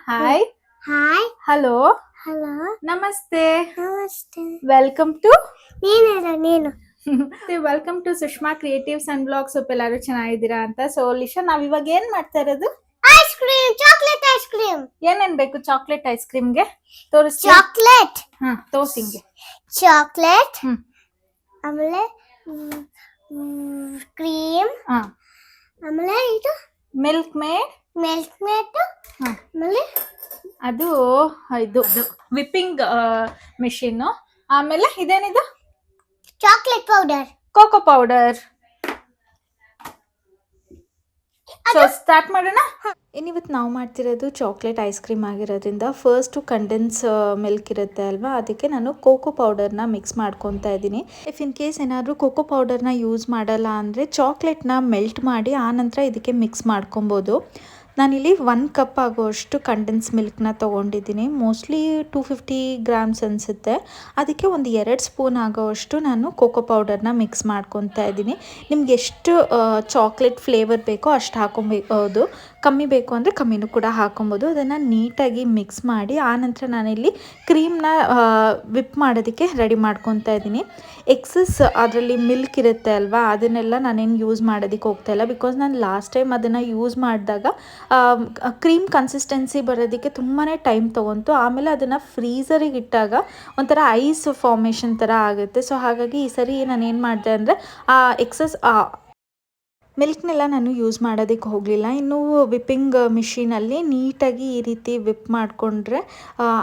Hi. Hi. Hello. Hello. Namaste. Namaste. Welcome to ನೀನು welcome to Sushma creatives and blogs. ಎಲ್ಲರೂ ಚೆನ್ನಾಗಿದ್ದೀರಾ ಅಂತ. So ಲಿಶಾ, ನಾವ್ ಇವಾಗ ಏನ್ ಮಾಡ್ತಾ ಇರೋದು? Ice cream, chocolate ice cream. ಏನೇನ್ ಬೇಕು ಚಾಕ್ಲೇಟ್ ಐಸ್ ಕ್ರೀಮ್ಗೆ? ತೋರಿಸ್ತೀಯ? ಚಾಕ್ಲೇಟ್. ತೋರ್ಸಿಂಗೆ. ಚಾಕ್ಲೇಟ್. ಆಮೇಲೆ ಕ್ರೀಮ್. ಆಮೇಲೆ ಇದು ಮಿಲ್ಕ್ ಮೇಡ್. Milk made. ಆಮೇಲೆ ಅದು ಇದು ವಿಪ್ಪಿಂಗ್ ಮಿಷಿನ್. ಆಮೇಲೆ ಇದೇನಿದು? Chocolate powder. Cocoa powder. So start ಮಾಡೋಣ. ಇನ್ನಿವತ್ತು ನಾವು ಮಾಡ್ತಿರೋದು ಚಾಕ್ಲೇಟ್ ಐಸ್ ಕ್ರೀಮ್ ಆಗಿರೋದ್ರಿಂದ ಫಸ್ಟು ಕಂಡೆನ್ಸ್ ಮಿಲ್ಕ್ ಇರುತ್ತೆ ಅಲ್ವಾ, ಅದಕ್ಕೆ ನಾನು ಕೋಕೋ ಪೌಡರ್ನ ಮಿಕ್ಸ್ ಮಾಡ್ಕೊತಾ ಇದ್ದೀನಿ. ಇಫ್ ಇನ್ ಕೇಸ್ ಏನಾದರೂ ಕೋಕೋ ಪೌಡರ್ನ ಯೂಸ್ ಮಾಡಲ್ಲ ಅಂದರೆ ಚಾಕ್ಲೇಟ್ನ ಮೆಲ್ಟ್ ಮಾಡಿ ಆನಂತರ ಇದಕ್ಕೆ ಮಿಕ್ಸ್ ಮಾಡ್ಕೊಬೋದು. ನಾನಿಲ್ಲಿ 1 ಕಪ್ ಆಗೋಷ್ಟು ಕಂಡೆನ್ಸ್ ಮಿಲ್ಕ್ನ ತೊಗೊಂಡಿದ್ದೀನಿ. ಮೋಸ್ಟ್ಲಿ 250 ಗ್ರಾಮ್ಸ್ ಅನಿಸುತ್ತೆ. ಅದಕ್ಕೆ ಒಂದು 2 ಸ್ಪೂನ್ ಆಗೋಷ್ಟು ನಾನು ಕೋಕೋ ಪೌಡರ್ನ ಮಿಕ್ಸ್ ಮಾಡ್ಕೊತಾ ಇದ್ದೀನಿ. ನಿಮ್ಗೆ ಎಷ್ಟು ಚಾಕ್ಲೇಟ್ ಫ್ಲೇವರ್ ಬೇಕೋ ಅಷ್ಟು ಹಾಕೊಬೋದು. ಕಮ್ಮಿ ಬೇಕು ಅಂದರೆ ಕಮ್ಮಿನೂ ಕೂಡ ಹಾಕೊಬೋದು. ಅದನ್ನು ನೀಟಾಗಿ ಮಿಕ್ಸ್ ಮಾಡಿ ಆನಂತರ ನಾನಿಲ್ಲಿ ಕ್ರೀಮ್ನ ವಿಪ್ ಮಾಡೋದಕ್ಕೆ ರೆಡಿ ಮಾಡ್ಕೊತಾ ಇದ್ದೀನಿ. ಎಕ್ಸಸ್ ಅದರಲ್ಲಿ ಮಿಲ್ಕ್ ಇರುತ್ತೆ ಅಲ್ವಾ, ಅದನ್ನೆಲ್ಲ ನಾನೇನು ಯೂಸ್ ಮಾಡೋದಕ್ಕೆ ಹೋಗ್ತಾಯಿಲ್ಲ. ಬಿಕಾಸ್ ನಾನು ಲಾಸ್ಟ್ ಟೈಮ್ ಅದನ್ನು ಯೂಸ್ ಮಾಡಿದಾಗ ಕ್ರೀಮ್ ಕನ್ಸಿಸ್ಟೆನ್ಸಿ ಬರೋದಕ್ಕೆ ತುಂಬಾ ಟೈಮ್ ತೊಗೊಂತು. ಆಮೇಲೆ ಅದನ್ನು ಫ್ರೀಝರಿಗೆ ಇಟ್ಟಾಗ ಒಂಥರ ಐಸ್ ಫಾರ್ಮೇಷನ್ ಥರ ಆಗುತ್ತೆ. ಸೊ ಹಾಗಾಗಿ ಈ ಸರಿ ನಾನು ಏನು ಮಾಡಿದೆ ಅಂದರೆ ಎಕ್ಸಸ್ ಮಿಲ್ಕ್ನೆಲ್ಲ ನಾನು ಯೂಸ್ ಮಾಡೋದಕ್ಕೆ ಹೋಗಲಿಲ್ಲ. ಇನ್ನು ವಿಪ್ಪಿಂಗ್ ಮಿಷಿನಲ್ಲಿ ನೀಟಾಗಿ ಈ ರೀತಿ ವಿಪ್ ಮಾಡಿಕೊಂಡ್ರೆ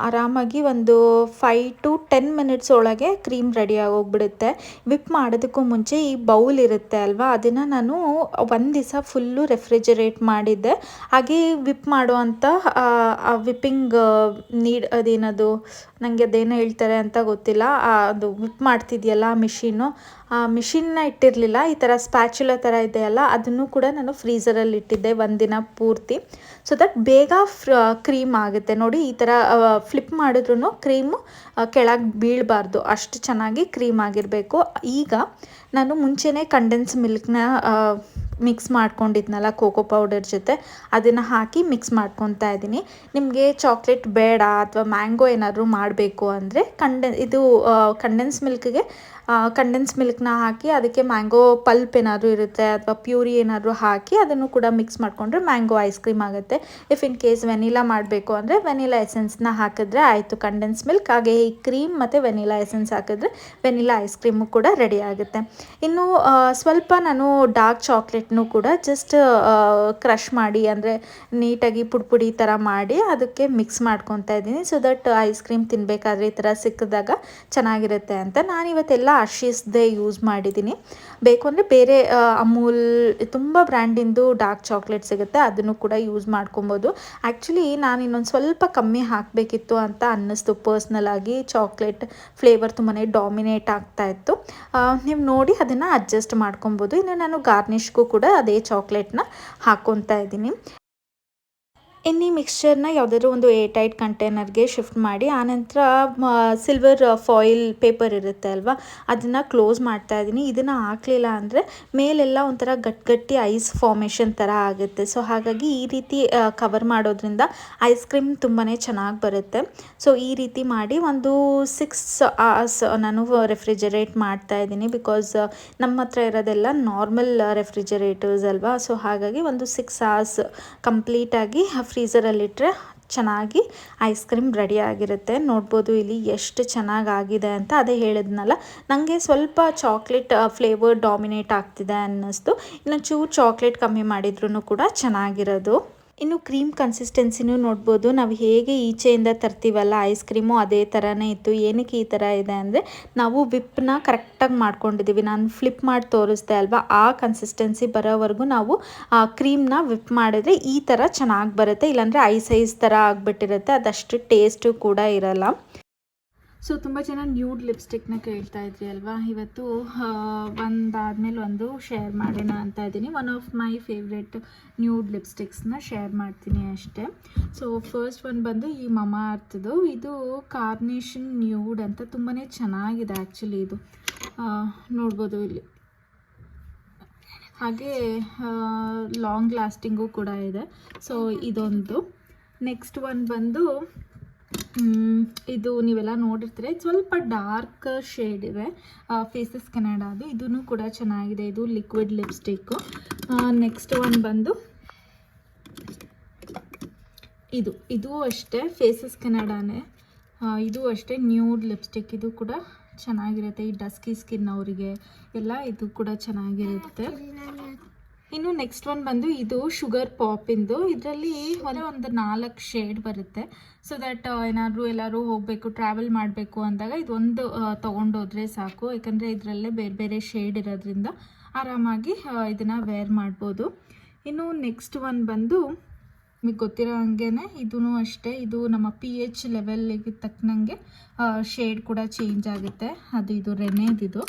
ಆರಾಮಾಗಿ ಒಂದು 5 to 10 ಮಿನಿಟ್ಸ್ ಒಳಗೆ ಕ್ರೀಮ್ ರೆಡಿಯಾಗಿ ಹೋಗ್ಬಿಡುತ್ತೆ. ವಿಪ್ ಮಾಡೋದಕ್ಕೂ ಮುಂಚೆ ಈ ಬೌಲ್ ಇರುತ್ತೆ ಅಲ್ವಾ, ಅದನ್ನು ನಾನು ಒಂದು ದಿವಸ ಫುಲ್ಲು ರೆಫ್ರಿಜರೇಟ್ ಮಾಡಿದ್ದೆ. ಹಾಗೆ ವಿಪ್ ಮಾಡುವಂಥ ವಿಪ್ಪಿಂಗ್ ಅದೇನದು ನನಗೆ ಅದೇನೋ ಹೇಳ್ತಾರೆ ಅಂತ ಗೊತ್ತಿಲ್ಲ, ಅದು ವಿಪ್ ಮಾಡ್ತಿದೆಯಲ್ಲ ಮಿಷಿನ್ನು, ಆ ಮಿಷಿನ್ನ ಇಟ್ಟಿರಲಿಲ್ಲ. ಈ ಥರ ಸ್ಪ್ಯಾಚುಲಾ ಥರ ಇದೆಯಲ್ಲ, ಅದನ್ನು ಕೂಡ ನಾನು ಫ್ರೀಝರಲ್ಲಿ ಇಟ್ಟಿದ್ದೆ ಒಂದಿನ ಪೂರ್ತಿ. ಸೊ ದಟ್ ಬೇಗ ಕ್ರೀಮ್ ಆಗುತ್ತೆ. ನೋಡಿ, ಈ ಥರ ಫ್ಲಿಪ್ ಮಾಡಿದ್ರೂ ಕ್ರೀಮು ಕೆಳಗೆ ಬೀಳಬಾರ್ದು, ಅಷ್ಟು ಚೆನ್ನಾಗಿ ಕ್ರೀಮ್ ಆಗಿರಬೇಕು. ಈಗ ನಾನು ಮುಂಚೆನೇ ಕಂಡೆನ್ಸ್ ಮಿಲ್ಕ್ನ ಮಿಕ್ಸ್ ಮಾಡ್ಕೊಂಡಿದ್ನಲ್ಲ ಕೋಕೋ ಪೌಡರ್ ಜೊತೆ, ಅದನ್ನು ಹಾಕಿ ಮಿಕ್ಸ್ ಮಾಡ್ಕೊತಾ ಇದ್ದೀನಿ. ನಿಮಗೆ ಚಾಕ್ಲೇಟ್ ಬೇಡ ಅಥವಾ ಮ್ಯಾಂಗೋ ಏನಾದರೂ ಮಾಡಬೇಕು ಅಂದರೆ ಕಂಡೆನ್ಸ್ ಮಿಲ್ಕ್ನ ಹಾಕಿ ಅದಕ್ಕೆ ಮ್ಯಾಂಗೋ ಪಲ್ಪ್ ಏನಾದರೂ ಇರುತ್ತೆ ಅಥವಾ ಪ್ಯೂರಿ ಏನಾದರೂ ಹಾಕಿ ಅದನ್ನು ಕೂಡ ಮಿಕ್ಸ್ ಮಾಡಿಕೊಂಡ್ರೆ ಮ್ಯಾಂಗೋ ಐಸ್ ಕ್ರೀಮ್ ಆಗುತ್ತೆ. ಇಫ್ ಇನ್ ಕೇಸ್ ವೆನಿಲಾ ಮಾಡಬೇಕು ಅಂದರೆ ವೆನಿಲಾ ಎಸೆನ್ಸ್ನ ಹಾಕಿದ್ರೆ ಆಯಿತು ಕಂಡೆನ್ಸ್ ಮಿಲ್ಕ್. ಹಾಗೆ ಈ ಕ್ರೀಮ್ ಮತ್ತು ವೆನಿಲಾ ಎಸೆನ್ಸ್ ಹಾಕಿದ್ರೆ ವೆನಿಲಾ ಐಸ್ ಕ್ರೀಮು ಕೂಡ ರೆಡಿ ಆಗುತ್ತೆ. ಇನ್ನು ಸ್ವಲ್ಪ ನಾನು ಡಾರ್ಕ್ ಚಾಕ್ಲೇಟ್ನು ಕೂಡ ಜಸ್ಟ್ ಕ್ರಷ್ ಮಾಡಿ, ಅಂದರೆ ನೀಟಾಗಿ ಪುಡಿ ಥರ ಮಾಡಿ ಅದಕ್ಕೆ ಮಿಕ್ಸ್ ಮಾಡ್ಕೊತಾ ಇದ್ದೀನಿ. ಸೊ ದಟ್ ಐಸ್ ಕ್ರೀಮ್ ತಿನ್ನಬೇಕಾದ್ರೆ ಈ ಥರ ಸಿಕ್ಕಿದಾಗ ಚೆನ್ನಾಗಿರುತ್ತೆ ಅಂತ. ನಾನಿವತ್ತೆಲ್ಲ ಹರ್ಷೀಸ್ದೇ ಯೂಸ್ ಮಾಡಿದ್ದೀನಿ. ಬೇಕು ಅಂದರೆ ಬೇರೆ ಅಮೂಲ್ ತುಂಬ ಬ್ರ್ಯಾಂಡಿಂದು ಡಾರ್ಕ್ ಚಾಕ್ಲೇಟ್ ಸಿಗುತ್ತೆ, ಅದನ್ನು ಕೂಡ ಯೂಸ್ ಮಾಡ್ಕೊಬೋದು. ಆ್ಯಕ್ಚುಲಿ ನಾನು ಇನ್ನೊಂದು ಸ್ವಲ್ಪ ಕಮ್ಮಿ ಹಾಕಬೇಕಿತ್ತು ಅಂತ ಅನ್ನಿಸ್ತು ಪರ್ಸ್ನಲ್ ಆಗಿ. ಚಾಕ್ಲೇಟ್ ಫ್ಲೇವರ್ ತುಂಬಾ ಡಾಮಿನೇಟ್ ಆಗ್ತಾಯಿತ್ತು. ನೀವು ನೋಡಿ ಅದನ್ನು ಅಡ್ಜಸ್ಟ್ ಮಾಡ್ಕೊಬೋದು. ಇನ್ನು ನಾನು ಗಾರ್ನಿಷ್ಗೂ ಕೂಡ ಅದೇ ಚಾಕ್ಲೇಟ್ನ ಹಾಕ್ಕೊತಾ ಇದ್ದೀನಿ. ಈ ಮಿಕ್ಸ್ಚರ್ನ ಯಾವುದಾದ್ರೂ ಒಂದು ಏರ್ಟೈಟ್ ಕಂಟೈನರ್ಗೆ ಶಿಫ್ಟ್ ಮಾಡಿ ಆನಂತರ ಸಿಲ್ವರ್ ಫಾಯಿಲ್ ಪೇಪರ್ ಇರುತ್ತೆ ಅಲ್ವಾ, ಅದನ್ನು ಕ್ಲೋಸ್ ಮಾಡ್ತಾ ಇದ್ದೀನಿ. ಇದನ್ನು ಹಾಕಲಿಲ್ಲ ಅಂದರೆ ಮೇಲೆಲ್ಲ ಒಂಥರ ಗಟ್ಟಿ ಐಸ್ ಫಾರ್ಮೇಷನ್ ಥರ ಆಗುತ್ತೆ. ಸೊ ಹಾಗಾಗಿ ಈ ರೀತಿ ಕವರ್ ಮಾಡೋದ್ರಿಂದ ಐಸ್ ಕ್ರೀಮ್ ತುಂಬಾ ಚೆನ್ನಾಗಿ ಬರುತ್ತೆ. ಸೊ ಈ ರೀತಿ ಮಾಡಿ ಒಂದು 6 hours ನಾನು ರೆಫ್ರಿಜರೇಟ್ ಮಾಡ್ತಾ ಇದ್ದೀನಿ. ಬಿಕಾಸ್ ನಮ್ಮ ಹತ್ರ ಇರೋದೆಲ್ಲ ನಾರ್ಮಲ್ ರೆಫ್ರಿಜರೇಟರ್ಸ್ ಅಲ್ವಾ. ಸೊ ಹಾಗಾಗಿ ಒಂದು 6 hours ಕಂಪ್ಲೀಟಾಗಿ ಫ್ರೀಝರಲ್ಲಿಟ್ಟರೆ ಚೆನ್ನಾಗಿ ಐಸ್ ಕ್ರೀಮ್ ರೆಡಿ ಆಗಿರುತ್ತೆ. ನೋಡ್ಬೋದು ಇಲ್ಲಿ ಎಷ್ಟು ಚೆನ್ನಾಗಾಗಿದೆ ಅಂತ. ಅದೇ ಹೇಳಿದ್ನಲ್ಲ, ನನಗೆ ಸ್ವಲ್ಪ ಚಾಕ್ಲೇಟ್ ಫ್ಲೇವರ್ ಡಾಮಿನೇಟ್ ಆಗ್ತಿದೆ ಅನ್ನಿಸ್ತು. ಇನ್ನು ಚೂರು ಚಾಕ್ಲೇಟ್ ಕಮ್ಮಿ ಮಾಡಿದ್ರೂ ಕೂಡ ಚೆನ್ನಾಗಿರೋದು. ಇನ್ನು ಕ್ರೀಮ್ ಕನ್ಸಿಸ್ಟೆನ್ಸಿನೂ ನೋಡ್ಬೋದು. ನಾವು ಹೇಗೆ ಈಚೆಯಿಂದ ತರ್ತೀವಲ್ಲ ಐಸ್ ಕ್ರೀಮು ಅದೇ ಥರನೇ ಇತ್ತು. ಏನಕ್ಕೆ ಈ ಥರ ಇದೆ ಅಂದರೆ ನಾವು ವಿಪ್ನ ಕರೆಕ್ಟಾಗಿ ಮಾಡ್ಕೊಂಡಿದ್ದೀವಿ. ನಾನು ಫ್ಲಿಪ್ ಮಾಡಿ ತೋರಿಸ್ದೆ ಅಲ್ವಾ, ಆ ಕನ್ಸಿಸ್ಟೆನ್ಸಿ ಬರೋವರೆಗೂ ನಾವು ಕ್ರೀಮ್ನ ವಿಪ್ ಮಾಡಿದ್ರೆ ಈ ಥರ ಚೆನ್ನಾಗಿ ಬರುತ್ತೆ. ಇಲ್ಲಾಂದರೆ ಐಸ್ ಥರ ಆಗಿಬಿಟ್ಟಿರುತ್ತೆ, ಅದಷ್ಟು ಟೇಸ್ಟು ಕೂಡ ಇರಲ್ಲ. ಸೊ ತುಂಬ ಜನ ನ್ಯೂಡ್ ಲಿಪ್ಸ್ಟಿಕ್ನ ಕೇಳ್ತಾ ಇದ್ರಿ ಅಲ್ವಾ, ಇವತ್ತು ಒಂದಾದ್ಮೇಲೆ ಒಂದು ಶೇರ್ ಮಾಡೋಣ ಅಂತ ಇದ್ದೀನಿ. One of my favourite nude ಲಿಪ್ಸ್ಟಿಕ್ಸ್ನ ಶೇರ್ ಮಾಡ್ತೀನಿ ಅಷ್ಟೇ. ಸೊ ಫಸ್ಟ್ ಒಂದು ಬಂದು ಈ ಮಮಾ ಅರ್ಥದ್ದು, ಇದು ಕಾರ್ನೇಷನ್ ನ್ಯೂಡ್ ಅಂತ ತುಂಬಾ ಚೆನ್ನಾಗಿದೆ ಆ್ಯಕ್ಚುಲಿ. ಇದು ನೋಡ್ಬೋದು ಇಲ್ಲಿ. ಹಾಗೆ ಲಾಂಗ್ ಲಾಸ್ಟಿಂಗು ಕೂಡ ಇದೆ. ಸೊ ಇದೊಂದು. ನೆಕ್ಸ್ಟ್ ಒಂದು ಬಂದು ಇದು ನೀವೆಲ್ಲ ನೋಡಿರ್ತೀರ, ಸ್ವಲ್ಪ ಡಾರ್ಕ್ ಶೇಡ್ ಇದೆ, ಫೇಸಸ್ ಕೆನಡಾದು. ಇದೂ ಕೂಡ ಚೆನ್ನಾಗಿದೆ, ಇದು ಲಿಕ್ವಿಡ್ ಲಿಪ್ಸ್ಟಿಕ್ಕು. ನೆಕ್ಸ್ಟ್ ಒಂದು ಬಂದು ಇದು ಅಷ್ಟೇ ಫೇಸಸ್ ಕೆನಡಾನೇ, ಇದು ಅಷ್ಟೇ ನ್ಯೂಡ್ ಲಿಪ್ಸ್ಟಿಕ್. ಇದು ಕೂಡ ಚೆನ್ನಾಗಿರುತ್ತೆ, ಈ ಡಸ್ಕಿ ಸ್ಕಿನ್ ಅವರಿಗೆ ಎಲ್ಲ ಇದು ಕೂಡ ಚೆನ್ನಾಗಿರುತ್ತೆ. ಇನ್ನು ನೆಕ್ಸ್ಟ್ ಒನ್ ಬಂದು ಇದು ಶುಗರ್ ಪಾಪಿಂದು. ಇದರಲ್ಲಿ ಒಂದು 4 ಶೇಡ್ ಬರುತ್ತೆ. ಸೊ ದಟ್ ಏನಾದರೂ ಎಲ್ಲರೂ ಹೋಗಬೇಕು, ಟ್ರಾವೆಲ್ ಮಾಡಬೇಕು ಅಂದಾಗ ಇದೊಂದು ತೊಗೊಂಡೋದ್ರೆ ಸಾಕು, ಯಾಕಂದರೆ ಇದರಲ್ಲೇ ಬೇರೆ ಬೇರೆ ಶೇಡ್ ಇರೋದ್ರಿಂದ ಆರಾಮಾಗಿ ಇದನ್ನು ವೇರ್ ಮಾಡ್ಬೋದು. ಇನ್ನು ನೆಕ್ಸ್ಟ್ ಒನ್ ಬಂದು ನಿಮಗೆ ಗೊತ್ತಿರೋ ಹಂಗೆ ಇದೂ ಅಷ್ಟೇ, ಇದು ನಮ್ಮ pH ಲೆವೆಲ್ಗೆ ತಕ್ಕನಂಗೆ ಶೇಡ್ ಕೂಡ ಚೇಂಜ್ ಆಗುತ್ತೆ. ಇದು ರೆನೆದಿದು.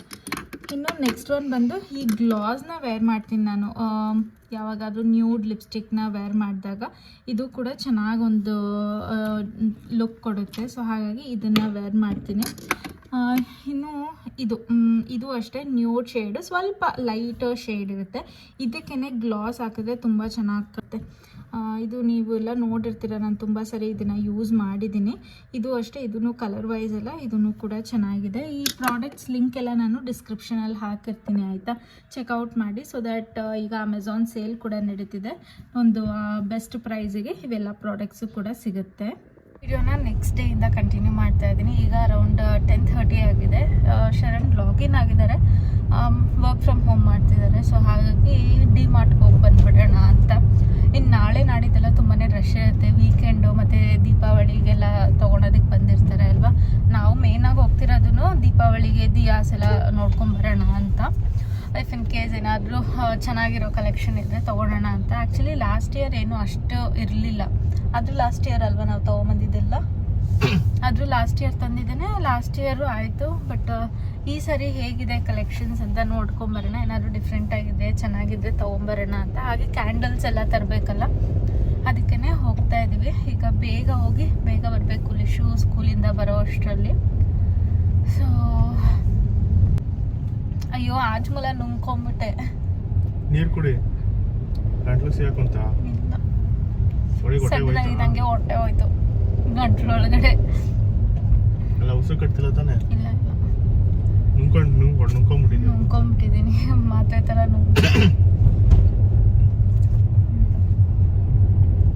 ಇನ್ನು ನೆಕ್ಸ್ಟ್ ಒನ್ ಬಂದು ಈ ಗ್ಲಾಸ್ನ ವೇರ್ ಮಾಡ್ತೀನಿ ನಾನು ಯಾವಾಗಾದರೂ ನ್ಯೂಡ್ ಲಿಪ್ಸ್ಟಿಕ್ನ ವೇರ್ ಮಾಡಿದಾಗ. ಇದು ಕೂಡ ಚೆನ್ನಾಗೊಂದು ಲುಕ್ ಕೊಡುತ್ತೆ, ಸೊ ಹಾಗಾಗಿ ಇದನ್ನು ವೇರ್ ಮಾಡ್ತೀನಿ. ಇನ್ನು ಇದು ಅಷ್ಟೇ ನ್ಯೂಡ್ ಶೇಡು, ಸ್ವಲ್ಪ ಲೈಟ್ ಶೇಡ್ ಇರುತ್ತೆ. ಇದಕ್ಕೇ ಗ್ಲಾಸ್ ಹಾಕಿದ್ರೆ ತುಂಬ ಚೆನ್ನಾಗುತ್ತೆ. ಇದು ನೀವು ಎಲ್ಲ ನೋಡಿರ್ತೀರ, ನಾನು ತುಂಬ ಸರಿ ಇದನ್ನು ಯೂಸ್ ಮಾಡಿದ್ದೀನಿ. ಇದು ಅಷ್ಟೇ, ಇದೂ ಕಲರ್ ವೈಸ್ ಎಲ್ಲ ಇದೂ ಕೂಡ ಚೆನ್ನಾಗಿದೆ. ಈ ಪ್ರಾಡಕ್ಟ್ಸ್ ಲಿಂಕ್ ಎಲ್ಲ ನಾನು ಡಿಸ್ಕ್ರಿಪ್ಷನಲ್ಲಿ ಹಾಕಿರ್ತೀನಿ, ಆಯಿತಾ? ಚೆಕ್ಔಟ್ ಮಾಡಿ. ಸೊ ದ್ಯಾಟ್ ಈಗ ಅಮೆಝಾನ್ ಸೇಲ್ ಕೂಡ ನಡೀತಿದೆ, ಒಂದು ಬೆಸ್ಟ್ ಪ್ರೈಸಿಗೆ ಇವೆಲ್ಲ ಪ್ರಾಡಕ್ಟ್ಸು ಕೂಡ ಸಿಗುತ್ತೆ. ವಿಡಿಯೋನ ನೆಕ್ಸ್ಟ್ ಡೇಯಿಂದ ಕಂಟಿನ್ಯೂ ಮಾಡ್ತಾ ಇದ್ದೀನಿ. ಈಗ ಅರೌಂಡ್ 10:30 ಆಗಿದೆ. ಶರಣ್ ಲಾಗಿನ್ ಆಗಿದ್ದಾರೆ, ವರ್ಕ್ ಫ್ರಮ್ ಹೋಮ್ ಮಾಡ್ತಿದ್ದಾರೆ. ಸೊ ಹಾಗಾಗಿ ಡಿ-ಮಾರ್ಟ್ಗೆ ಹೋಗಿ ಬಂದುಬಿಡೋಣ ಅಂತ. ಇನ್ನು ನಾಳೆ ನಾಡಿದ್ದೆಲ್ಲ ತುಂಬಾ ರಶ್ ಇರುತ್ತೆ, ವೀಕೆಂಡು ಮತ್ತು ದೀಪಾವಳಿಗೆಲ್ಲ ತೊಗೊಳೋದಕ್ಕೆ ಬಂದಿರ್ತಾರೆ ಅಲ್ವಾ. ನಾವು ಮೇಯ್ನಾಗಿ ಹೋಗ್ತಿರೋದು ದೀಪಾವಳಿಗೆ ದಿಯಾಸ್ ಎಲ್ಲ ನೋಡ್ಕೊಂಬರೋಣ ಅಂತ. ಇಫ್ ಇನ್ ಕೇಸ್ ಏನಾದರೂ ಚೆನ್ನಾಗಿರೋ ಕಲೆಕ್ಷನ್ ಇದ್ದರೆ ತೊಗೊಳೋಣ ಅಂತ. ಆ್ಯಕ್ಚುಲಿ ಲಾಸ್ಟ್ ಇಯರ್ ಏನೂ ಅಷ್ಟು ಇರಲಿಲ್ಲ, ಅದು ಲಾಸ್ಟ್ ಇಯರ್ ಅಲ್ವಾ ನಾವು ತೊಗೊಂಬಂದಿದ್ದೆಲ್ಲ, ಆದರೂ ಲಾಸ್ಟ್ ಇಯರ್ ತಂದಿದ್ದೇನೆ. ಲಾಸ್ಟ್ ಇಯರು ಆಯಿತು, ಬಟ್ ಈ ಸರಿ ಹೇಗಿದೆ ಕಲೆಕ್ಷನ್ಸ್ ಅಂತ ನೋಡ್ಕೊಂಬರೋಣ. ಏನಾದರೂ ಡಿಫ್ರೆಂಟಾಗಿದೆ, ಚೆನ್ನಾಗಿದ್ದರೆ ತೊಗೊಂಬರೋಣ ಅಂತ. ಹಾಗೆ ಕ್ಯಾಂಡಲ್ಸ್ ಎಲ್ಲ ತರಬೇಕಲ್ಲ, ಅದಕ್ಕೇ ಹೋಗ್ತಾ ಇದ್ದೀವಿ. ಈಗ ಬೇಗ ಹೋಗಿ ಬೇಗ ಬರಬೇಕು ಲಿಶು ಸ್ಕೂಲಿಂದ ಬರೋ ಅಷ್ಟರಲ್ಲಿ. ಸೊ ಅಯ್ಯೋ ಆಜ್ಮೂಲ ನುಂಗ್ಕೊಂಬಿಟ್ಟೆ. ನೀರು ಕುಡಿ, ಗಂಟ್ಲು ಸಿಗಾಕೊಂತ. ಸಣ್ಣದಾಗಿ ನಂಗೆ ಹೊಟ್ಟೆ ಹೋಯ್ತು ಗಂಟ್ಲೊಳಗಡೆ. ಅಲ್ಲ ಉಸಿರು ಕಟ್ತಿಲ್ಲ ತಾನೆ? ಇಲ್ಲ ಇಲ್ಲ, ನುಂಗ್ಕೊಂಡ್ಬಿಟ್ಟಿದ್ದೀನಿ ಮಾತ್ರೆ ಥರ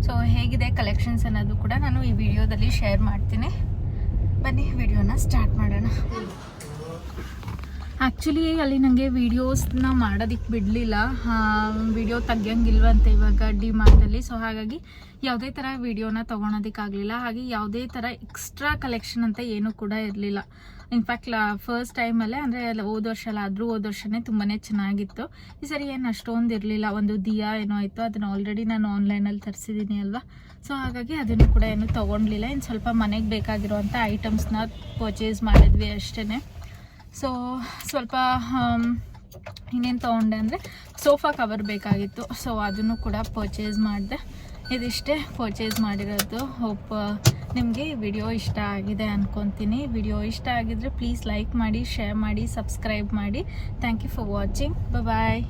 ಸೊ ಹೇಗಿದೆ ಕಲೆಕ್ಷನ್ಸ್ ಅನ್ನೋದು ಕೂಡ ನಾನು ಈ ವಿಡಿಯೋದಲ್ಲಿ ಶೇರ್ ಮಾಡ್ತೀನಿ. ಬನ್ನಿ ವಿಡಿಯೋನ ಸ್ಟಾರ್ಟ್ ಮಾಡೋಣ. ಆ್ಯಕ್ಚುಲಿ ಅಲ್ಲಿ ನನಗೆ ವೀಡಿಯೋಸ್ನ ಮಾಡೋದಕ್ಕೆ ಬಿಡಲಿಲ್ಲ, ವಿಡಿಯೋ ತೆಗಿಯಂಗಿಲ್ವಂತೆ ಇವಾಗ ಡಿ-ಮಾರ್ಟಲ್ಲಿ. ಸೊ ಹಾಗಾಗಿ ಯಾವುದೇ ಥರ ವೀಡಿಯೋನ ತೊಗೊಳೋದಕ್ಕಾಗಲಿಲ್ಲ. ಹಾಗೆ ಯಾವುದೇ ಥರ ಎಕ್ಸ್ಟ್ರಾ ಕಲೆಕ್ಷನ್ ಅಂತ ಏನೂ ಕೂಡ ಇರಲಿಲ್ಲ. ಇನ್ಫ್ಯಾಕ್ಟ್ ಫಸ್ಟ್ ಟೈಮಲ್ಲೇ, ಅಂದರೆ ಹೋದ ವರ್ಷ ಅಲ್ಲ, ಆದರೂ ಹೋದ ವರ್ಷನೇ ತುಂಬಾ ಚೆನ್ನಾಗಿತ್ತು. ಈ ಸರಿ ಏನು ಅಷ್ಟೊಂದು ಇರಲಿಲ್ಲ. ಒಂದು ದಿಯಾ ಏನೋ ಇತ್ತು, ಅದನ್ನು ಆಲ್ರೆಡಿ ನಾನು ಆನ್ಲೈನಲ್ಲಿ ತರಿಸಿದ್ದೀನಿ ಅಲ್ವಾ. ಸೊ ಹಾಗಾಗಿ ಅದನ್ನು ಕೂಡ ಏನೂ ತೊಗೊಳ್ಲಿಲ್ಲ. ಇನ್ನು ಸ್ವಲ್ಪ ಮನೆಗೆ ಬೇಕಾಗಿರೋವಂಥ ಐಟಮ್ಸ್ನ ಪರ್ಚೇಸ್ ಮಾಡಿದ್ವಿ ಅಷ್ಟೇ. ಸೊ ಸ್ವಲ್ಪ ಇನ್ನೇನು ತೊಗೊಂಡೆ ಅಂದರೆ ಸೋಫಾ ಕವರ್ ಬೇಕಾಗಿತ್ತು, ಸೊ ಅದನ್ನು ಕೂಡ ಪರ್ಚೇಸ್ ಮಾಡಿದೆ. ಇದಿಷ್ಟೇ ಪರ್ಚೇಸ್ ಮಾಡಿರೋದು. ಹೋಪ್ ನಿಮಗೆ ಈ ವಿಡಿಯೋ ಇಷ್ಟ ಆಗಿದೆ ಅಂದ್ಕೊತೀನಿ. ವಿಡಿಯೋ ಇಷ್ಟ ಆಗಿದ್ರೆ ಪ್ಲೀಸ್ ಲೈಕ್ ಮಾಡಿ, ಶೇರ್ ಮಾಡಿ, ಸಬ್ಸ್ಕ್ರೈಬ್ ಮಾಡಿ. Thank you for watching. Bye.